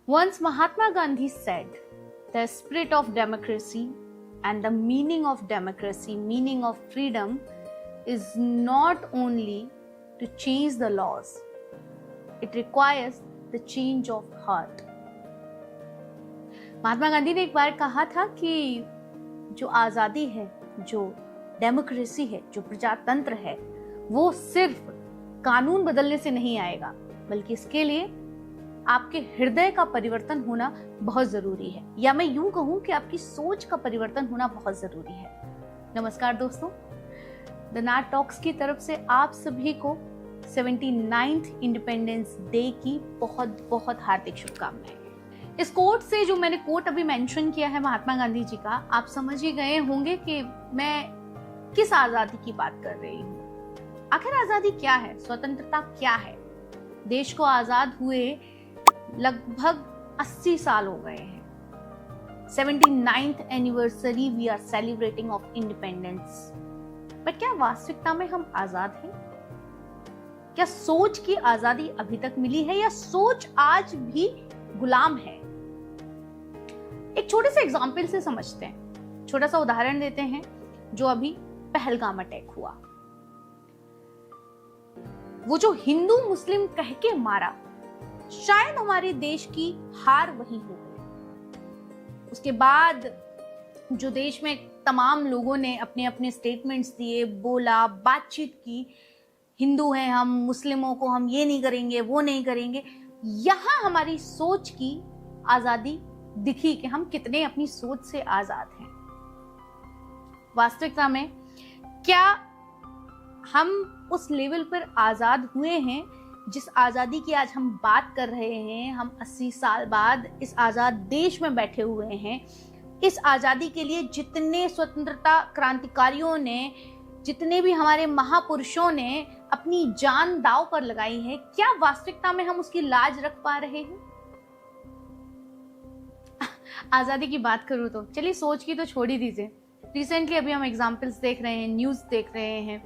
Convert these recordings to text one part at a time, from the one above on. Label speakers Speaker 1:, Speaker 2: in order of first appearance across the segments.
Speaker 1: Once Mahatma Gandhi said, the spirit of democracy and the meaning of democracy, meaning of freedom, is not only to change the laws, it requires the change of heart. Mahatma Gandhi ने एक बार कहा था कि जो आजादी है, जो democracy है, जो प्रजातंत्र है, वो सिर्फ कानून बदलने से नहीं आएगा, बल्कि इसके लिए आपके हृदय का परिवर्तन होना बहुत जरूरी है, या मैं यूं कहूं कि आपकी सोच का परिवर्तन होना बहुत जरूरी है। नमस्कार दोस्तों, द नाट टॉक्स की तरफ से आप सभी को 79th इंडिपेंडेंस डे की बहुत बहुत हार्दिक शुभकामनाएं। इस कोट से, जो मैंने कोट अभी मेंशन किया है महात्मा गांधी जी का, आप समझ ही गए होंगे कि मैं किस आजादी की बात कर रही हूं। आखिर आजादी क्या है, स्वतंत्रता क्या है? देश को आजाद हुए लगभग 80 साल हो गए हैं। 79th anniversary we are celebrating of independence. पर क्या वास्तविकता में हम आजाद हैं? क्या सोच की आजादी अभी तक मिली है, या सोच आज भी गुलाम है? एक छोटे से एग्जाम्पल से समझते हैं, छोटा सा उदाहरण देते हैं। जो अभी पहलगाम अटैक हुआ, वो जो हिंदू मुस्लिम कह के मारा, शायद हमारे देश की हार वही हो गई। उसके बाद जो देश में तमाम लोगों ने अपने अपने स्टेटमेंट्स दिए, बोला, बातचीत की, हिंदू हैं हम, मुस्लिमों को हम ये नहीं करेंगे, वो नहीं करेंगे, यहां हमारी सोच की आजादी दिखी कि हम कितने अपनी सोच से आजाद हैं। वास्तविकता में क्या हम उस लेवल पर आजाद हुए हैं जिस आजादी की आज हम बात कर रहे हैं? हम 80 साल बाद इस आजाद देश में बैठे हुए हैं। इस आजादी के लिए जितने स्वतंत्रता क्रांतिकारियों ने, जितने भी हमारे महापुरुषों ने अपनी जान दांव पर लगाई है, क्या वास्तविकता में हम उसकी लाज रख पा रहे हैं? आजादी की बात करूं तो चलिए, सोच की तो छोड़ ही दीजिए। रिसेंटली अभी हम एग्जाम्पल्स देख रहे हैं, न्यूज देख रहे हैं।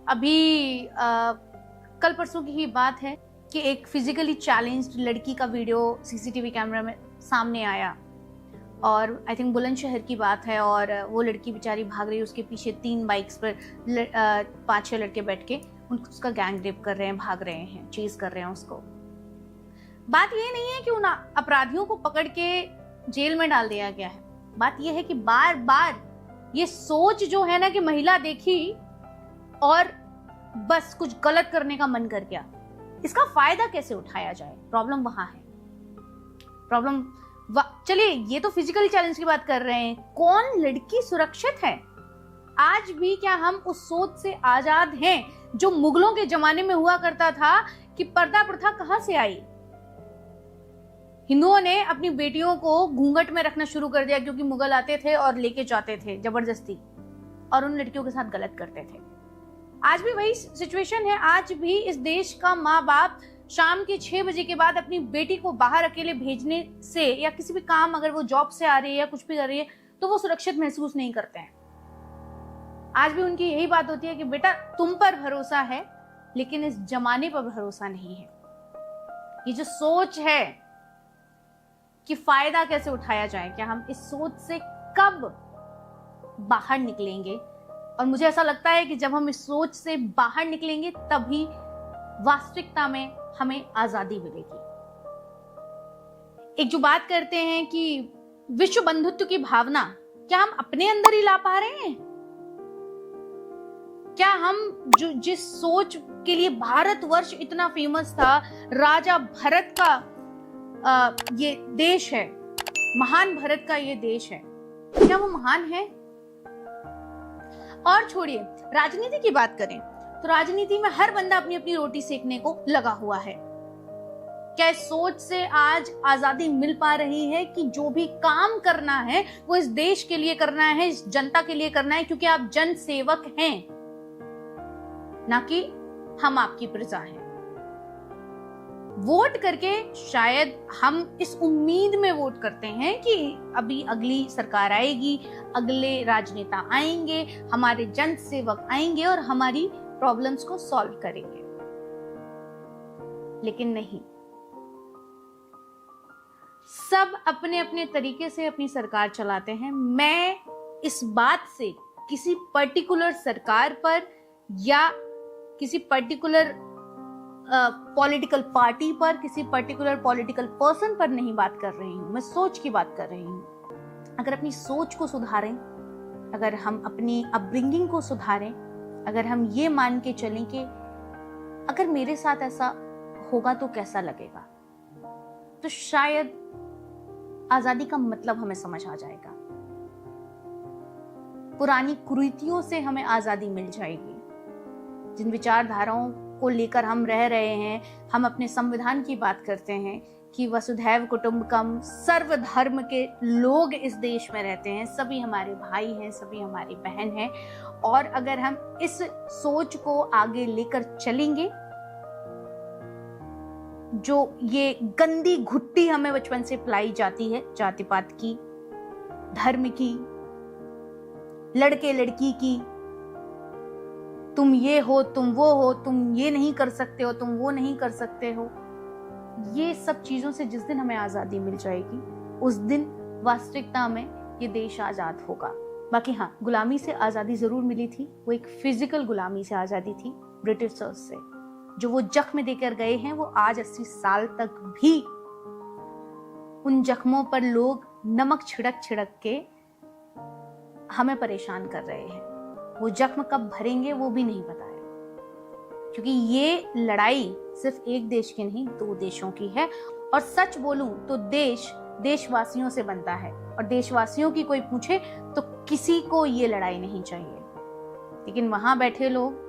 Speaker 1: अभी कल परसों की ही बात है कि एक फिजिकली चैलेंज्ड लड़की का वीडियो सीसीटीवी कैमरा में सामने आया, और आई थिंक बुलंदशहर की बात है, और वो लड़की बेचारी भाग रही है, उसके पीछे 3 बाइक्स पर 5-6 लड़के बैठ के उसका गैंग रेप कर रहे हैं, भाग रहे हैं, चेज कर रहे हैं उसको। बात ये नहीं है कि उन अपराधियों को पकड़ के जेल में डाल दिया गया है। बात ये है कि बार बार ये सोच जो है ना, कि महिला देखी और बस कुछ गलत करने का मन कर गया, इसका फायदा कैसे उठाया जाए, प्रॉब्लम वहां है। प्रॉब्लम चलिए, ये तो फिजिकल चैलेंज की बात कर रहे हैं, कौन लड़की सुरक्षित है? आज भी क्या हम उस सोच से आजाद हैं जो मुगलों के जमाने में हुआ करता था कि पर्दा प्रथा कहां से आई? हिंदुओं ने अपनी बेटियों को घूंघट में रखना शुरू कर दिया क्योंकि मुगल आते थे और लेके जाते थे जबरदस्ती, और उन लड़कियों के साथ गलत करते थे। आज भी वही सिचुएशन है। आज भी इस देश का माँ बाप शाम के 6 बजे के बाद अपनी बेटी को बाहर अकेले भेजने से, या किसी भी काम, अगर वो जॉब से आ रही है या कुछ भी कर रही है, तो वो सुरक्षित महसूस नहीं करते हैं। आज भी उनकी यही बात होती है कि बेटा तुम पर भरोसा है, लेकिन इस जमाने पर भरोसा नहीं है। ये जो सोच है कि फायदा कैसे उठाया जाए, क्या हम इस सोच से कब बाहर निकलेंगे? और मुझे ऐसा लगता है कि जब हम इस सोच से बाहर निकलेंगे तभी वास्तविकता में हमें आजादी मिलेगी। एक जो बात करते हैं कि विश्व बंधुत्व की भावना, क्या हम अपने अंदर ही ला पा रहे हैं? क्या हम जो जिस सोच के लिए भारतवर्ष इतना फेमस था, राजा भरत का ये देश है, महान भरत का ये देश है, क्या वो महान है? और छोड़िए, राजनीति की बात करें तो राजनीति में हर बंदा अपनी अपनी रोटी सेकने को लगा हुआ है। क्या इस सोच से आज आजादी मिल पा रही है कि जो भी काम करना है वो इस देश के लिए करना है, इस जनता के लिए करना है, क्योंकि आप जन सेवक हैं, ना कि हम आपकी प्रजा हैं। वोट करके शायद हम इस उम्मीद में वोट करते हैं कि अभी अगली सरकार आएगी, अगले राजनेता आएंगे, हमारे जन सेवक आएंगे और हमारी प्रॉब्लम्स को सॉल्व करेंगे। लेकिन नहीं, सब अपने अपने तरीके से अपनी सरकार चलाते हैं। मैं इस बात से किसी पर्टिकुलर सरकार पर या किसी पर्टिकुलर पॉलिटिकल पार्टी पर, किसी पर्टिकुलर पॉलिटिकल पर्सन पर नहीं बात कर रही हूँ, मैं सोच की बात कर रही हूँ। अगर अपनी सोच को सुधारें, अगर हम अपनी अपब्रिंगिंग को सुधारें, अगर हम ये मान के चलें कि अगर मेरे साथ ऐसा होगा तो कैसा लगेगा, तो शायद आजादी का मतलब हमें समझ आ जाएगा। पुरानी कुरीतियों से हमें आजादी मिल जाएगी। जिन विचारधाराओं को लेकर हम रह रहे हैं, हम अपने संविधान की बात करते हैं कि वसुधैव कुटुंबकम, सर्वधर्म के लोग इस देश में रहते हैं, सभी हमारे भाई हैं, सभी हमारी बहन हैं। और अगर हम इस सोच को आगे लेकर चलेंगे, जो ये गंदी घुट्टी हमें बचपन से पिलाई जाती है, जाति पात की, धर्म की, लड़के लड़की की, तुम ये हो, तुम वो हो, तुम ये नहीं कर सकते हो, तुम वो नहीं कर सकते हो, ये सब चीजों से जिस दिन हमें आजादी मिल जाएगी, उस दिन वास्तविकता में ये देश आजाद होगा। बाकी हाँ, गुलामी से आजादी जरूर मिली थी, वो एक फिजिकल गुलामी से आजादी थी ब्रिटिशर्स से। जो वो जख्म देकर गए हैं, वो आज 80 साल तक भी उन जख्मों पर लोग नमक छिड़क छिड़क के हमें परेशान कर रहे हैं। वो जख्म कब भरेंगे वो भी नहीं पता है, क्योंकि ये लड़ाई सिर्फ एक देश की नहीं, 2 देशों की है। और सच बोलूं तो देश देशवासियों से बनता है, और देशवासियों की कोई पूछे तो किसी को ये लड़ाई नहीं चाहिए। लेकिन वहां बैठे लोग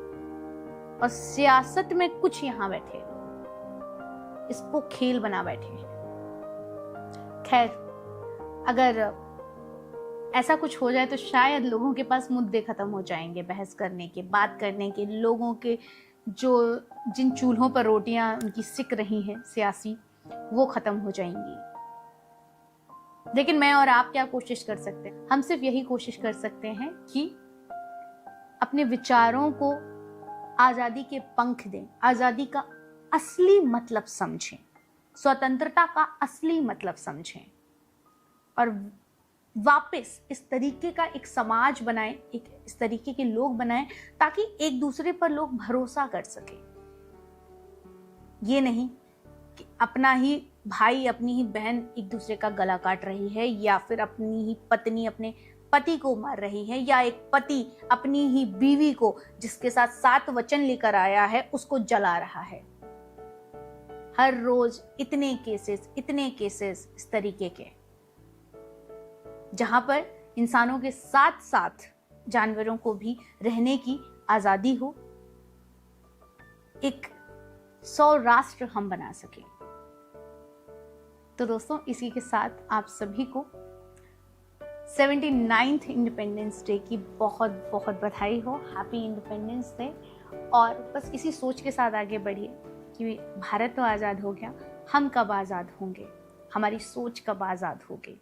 Speaker 1: और सियासत में कुछ यहां बैठे लोग इसको खेल बना बैठे हैं। खैर, अगर ऐसा कुछ हो जाए तो शायद लोगों के पास मुद्दे खत्म हो जाएंगे बहस करने के, बात करने के। लोगों के जो जिन चूल्हों पर रोटियां उनकी सिक रही हैं सियासी, वो खत्म हो जाएंगी। लेकिन मैं और आप क्या कोशिश कर सकते हैं? हम सिर्फ यही कोशिश कर सकते हैं कि अपने विचारों को आजादी के पंख दें, आजादी का असली मतलब समझें, स्वतंत्रता का असली मतलब समझें, और वापस इस तरीके का एक समाज बनाएं, एक इस तरीके के लोग बनाएं, ताकि एक दूसरे पर लोग भरोसा कर सके। ये नहीं कि अपना ही भाई, अपनी ही बहन एक दूसरे का गला काट रही है, या फिर अपनी ही पत्नी अपने पति को मार रही है, या एक पति अपनी ही बीवी को, जिसके साथ 7 वचन लेकर आया है, उसको जला रहा है। हर रोज इतने केसेस इस तरीके के, जहां पर इंसानों के साथ साथ जानवरों को भी रहने की आजादी हो, एक 100 राष्ट्र हम बना सके। तो दोस्तों, इसी के साथ आप सभी को 79th इंडिपेंडेंस डे की बहुत बहुत बधाई हो। Happy independence day. और बस इसी सोच के साथ आगे बढ़िए कि भारत तो आज़ाद हो गया, हम कब आज़ाद होंगे, हमारी सोच कब आज़ाद होगी।